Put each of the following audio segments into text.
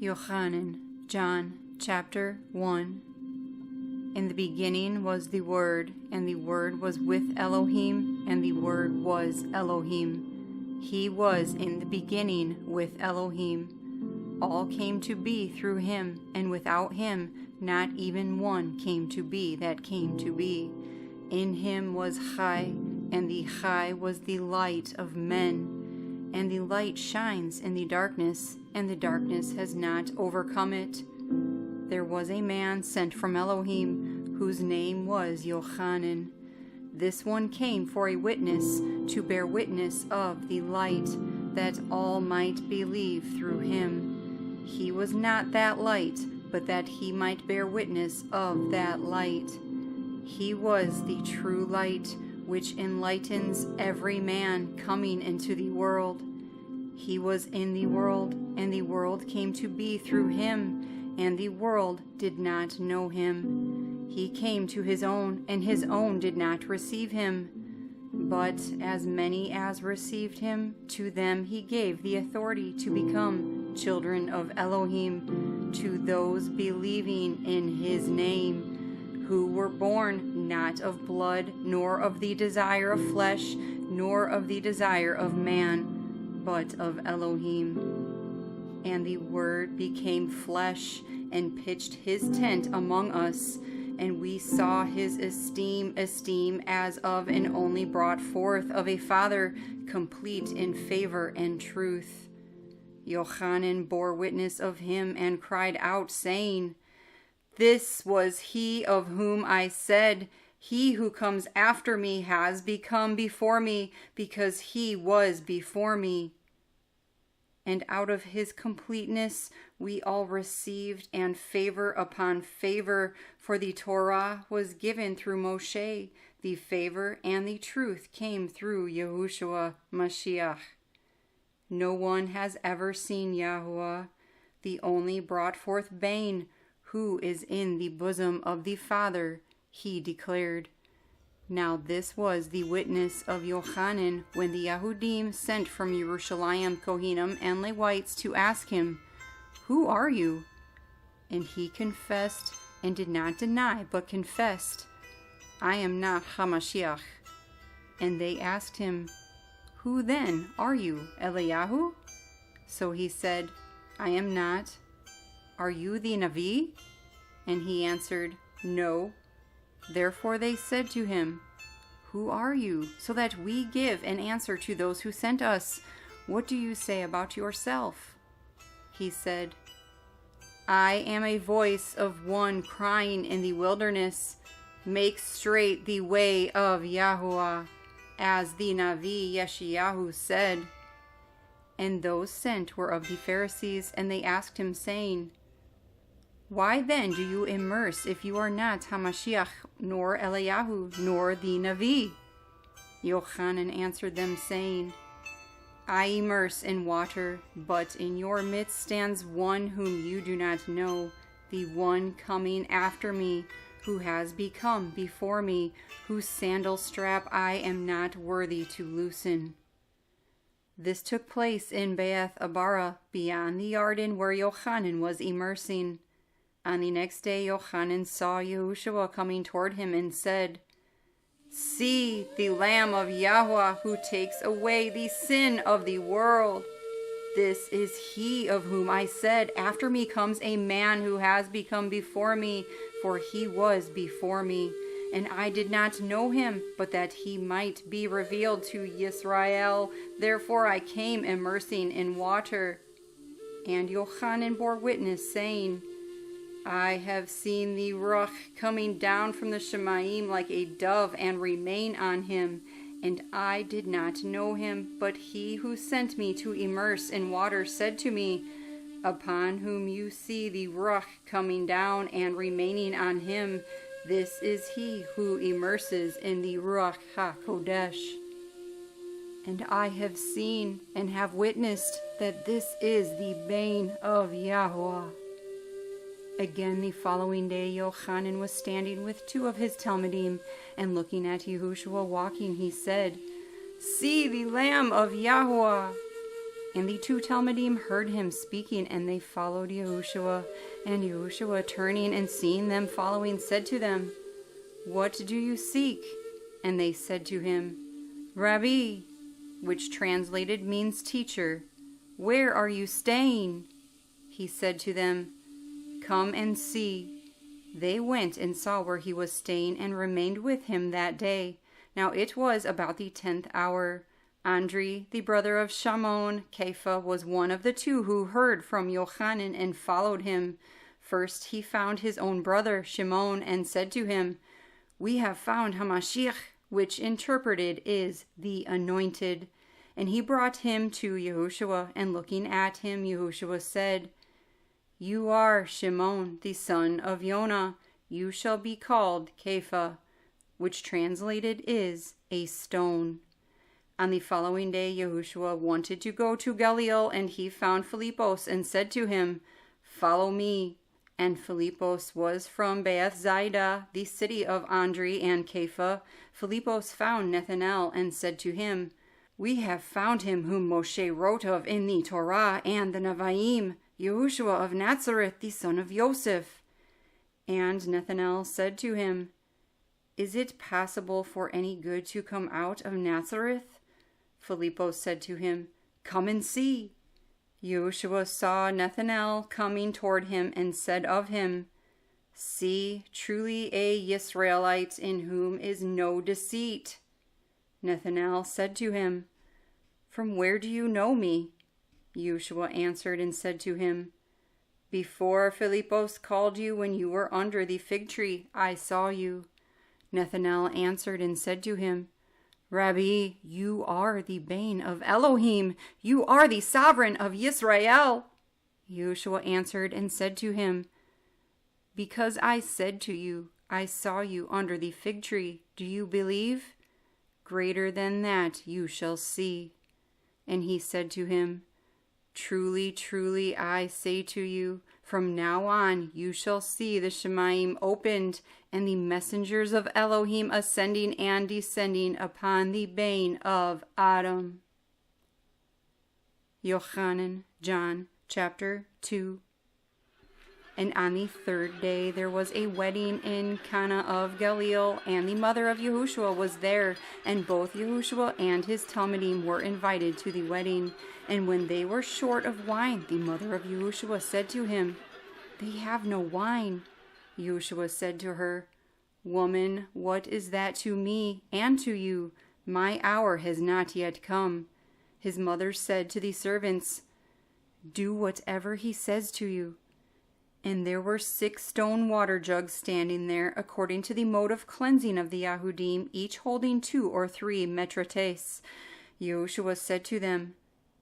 Yohanan, John, chapter 1. In the beginning was the Word, and the Word was with Elohim, and the Word was Elohim. He was in the beginning with Elohim. All came to be through him, and without him not even one came to be that came to be. In him was Chai, and the Chai was the light of men. And the light shines in the darkness, and the darkness has not overcome it. There was a man sent from Elohim, whose name was Yohanan. This one came for a witness, to bear witness of the light, that all might believe through him. He was not that light, but that he might bear witness of that light. He was the true light, which enlightens every man coming into the world. He was in the world, and the world came to be through him, and the world did not know him. He came to his own, and his own did not receive him. But as many as received him, to them he gave the authority to become children of Elohim, to those believing in his name, who were born not of blood, nor of the desire of flesh, nor of the desire of man, but of Elohim. And the Word became flesh, and pitched his tent among us, and we saw his esteem as of an only brought forth of a Father, complete in favor and truth. Yohanan bore witness of him, and cried out, saying, This was he of whom I said, He who comes after me has become before me, because he was before me. And out of his completeness we all received, and favor upon favor, for the Torah was given through Moshe. The favor and the truth came through Yahushua Mashiach. No one has ever seen Yahuah, the only brought forth Bane, who is in the bosom of the Father, he declared. Now this was the witness of Yohanan when the Yahudim sent from Yerushalayim Kohanim and Levites to ask him, Who are you? And he confessed, and did not deny, but confessed, I am not Hamashiach. And they asked him, Who then are you, Eliyahu? So he said, I am not. Are you the Navi? And he answered, No. Therefore they said to him, Who are you, so that we give an answer to those who sent us? What do you say about yourself? He said, I am a voice of one crying in the wilderness, Make straight the way of Yahuah, as the Navi Yeshayahu said. And those sent were of the Pharisees, and they asked him, saying, Why then do you immerse if you are not Hamashiach, nor Eliyahu, nor the Navi? Yohanan answered them, saying, I immerse in water, but in your midst stands one whom you do not know, the one coming after me, who has become before me, whose sandal strap I am not worthy to loosen. This took place in Beth Abara, beyond the Arden where Yohanan was immersing. On the next day Yohanan saw Yahushua coming toward him, and said, See the Lamb of Yahweh, who takes away the sin of the world. This is he of whom I said, After me comes a man who has become before me, for he was before me. And I did not know him, but that he might be revealed to Yisrael. Therefore I came immersing in water. And Yohanan bore witness, saying, I have seen the Ruah coming down from the Shemaim like a dove, and remain on him. And I did not know him, but he who sent me to immerse in water said to me, Upon whom you see the Ruah coming down and remaining on him, this is he who immerses in the Ruach HaKodesh. And I have seen and have witnessed that this is the Bane of Yahuah. Again the following day Yohanan was standing with two of his Talmudim, and looking at Yahushua walking, he said, See the Lamb of Yahuah. And the two Talmudim heard him speaking, and they followed Yahushua. And Yahushua, turning and seeing them following, said to them, "What do you seek?" And they said to him, "Rabbi," which translated means teacher, "where are you staying?" He said to them, "Come and see." They went and saw where he was staying, and remained with him that day. Now it was about the 10th hour. Andri, the brother of Shimon, Kepha, was one of the two who heard from Yohanan and followed him. First he found his own brother, Shimon, and said to him, "We have found Hamashiach," which interpreted is the anointed. And he brought him to Yahushua, and looking at him, Yahushua said, "You are Shimon, the son of Yonah. You shall be called Kepha," which translated is a stone. On the following day, Yahushua wanted to go to Galilee, and he found Philippos and said to him, "Follow me." And Philippos was from Bethsaida, the city of Andri and Kepha. Philippos found Nathanael and said to him, "We have found him whom Moshe wrote of in the Torah and the Nevi'im, Yahushua of Nazareth, the son of Joseph." And Nathanael said to him, "Is it possible for any good to come out of Nazareth?" Philippos said to him, "Come and see." Yahushua saw Nathanael coming toward him and said of him, "See, truly a Yisraelite in whom is no deceit." Nathanael said to him, "From where do you know me?" Yahushua answered and said to him, "Before Philippos called you when you were under the fig tree, I saw you." Nathanael answered and said to him, "Rabbi, you are the bane of Elohim. You are the sovereign of Yisrael." Yahushua answered and said to him, "Because I said to you, I saw you under the fig tree, do you believe? Greater than that you shall see." And he said to him, "Truly, truly, I say to you, from now on you shall see the Shemaim opened, and the messengers of Elohim ascending and descending upon the bane of Adon." Yohanan, John, chapter 2. And on the 3rd day there was a wedding in Cana of Galilee, and the mother of Yahushua was there, and both Yahushua and his Talmudim were invited to the wedding. And when they were short of wine, the mother of Yahushua said to him, "They have no wine." Yahushua said to her, "Woman, what is that to me and to you? My hour has not yet come." His mother said to the servants, "Do whatever he says to you." And there were 6 stone water jugs standing there, according to the mode of cleansing of the Yahudim, each holding 2 or 3 metrates. Yahushua said to them,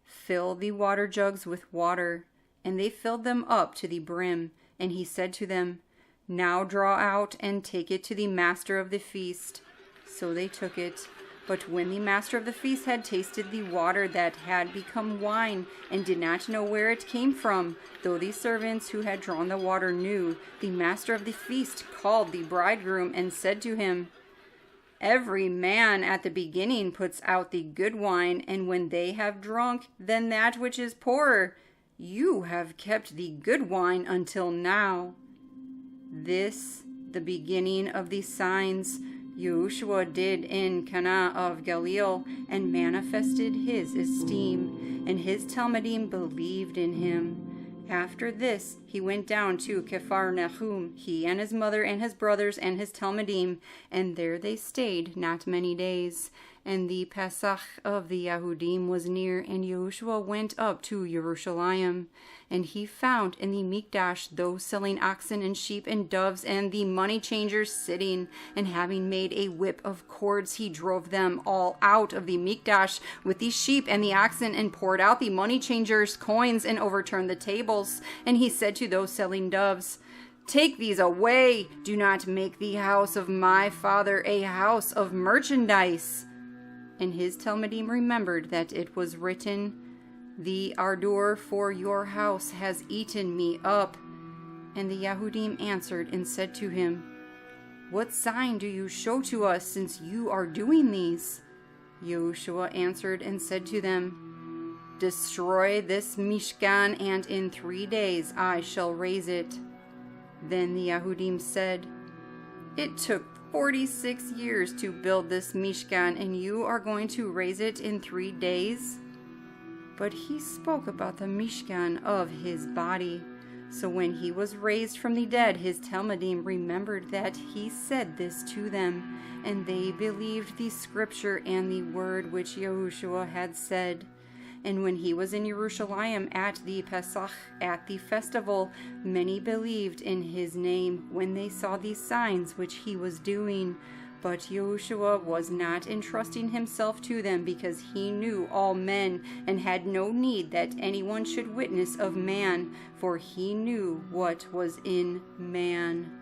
"Fill the water jugs with water." And they filled them up to the brim. And he said to them, "Now draw out and take it to the master of the feast." So they took it. But when the master of the feast had tasted the water that had become wine, and did not know where it came from, though the servants who had drawn the water knew, the master of the feast called the bridegroom and said to him, "Every man at the beginning puts out the good wine, and when they have drunk, then that which is poorer. You have kept the good wine until now." This, the beginning of the signs, Yahushua did in Cana of Galilee, and manifested his esteem, and his Talmudim believed in him. After this, he went down to Capharnaum, he and his mother and his brothers and his Talmudim, and there they stayed not many days. And the Pesach of the Yahudim was near, and Yahushua went up to Jerusalem. And he found in the Mikdash those selling oxen and sheep and doves, and the money changers sitting. And having made a whip of cords, he drove them all out of the Mikdash with the sheep and the oxen, and poured out the money changers' coins, and overturned the tables. And he said to those selling doves, "Take these away. Do not make the house of my Father a house of merchandise." And his Talmudim remembered that it was written, "The ardor for your house has eaten me up." And the Yahudim answered and said to him, "What sign do you show to us, since you are doing these?" Yahushua answered and said to them, Destroy this Mishkan, and in 3 days I shall raise it." Then the Yahudim said, "It took 46 years to build this Mishkan, and you are going to raise it in 3 days?" But he spoke about the Mishkan of his body. So when he was raised from the dead, his Talmudim remembered that he said this to them, and they believed the scripture and the word which Yahushua had said. And when he was in Jerusalem at the Pesach, at the festival, many believed in his name when they saw the signs which he was doing. But Yahushua was not entrusting himself to them, because he knew all men and had no need that anyone should witness of man, for he knew what was in man.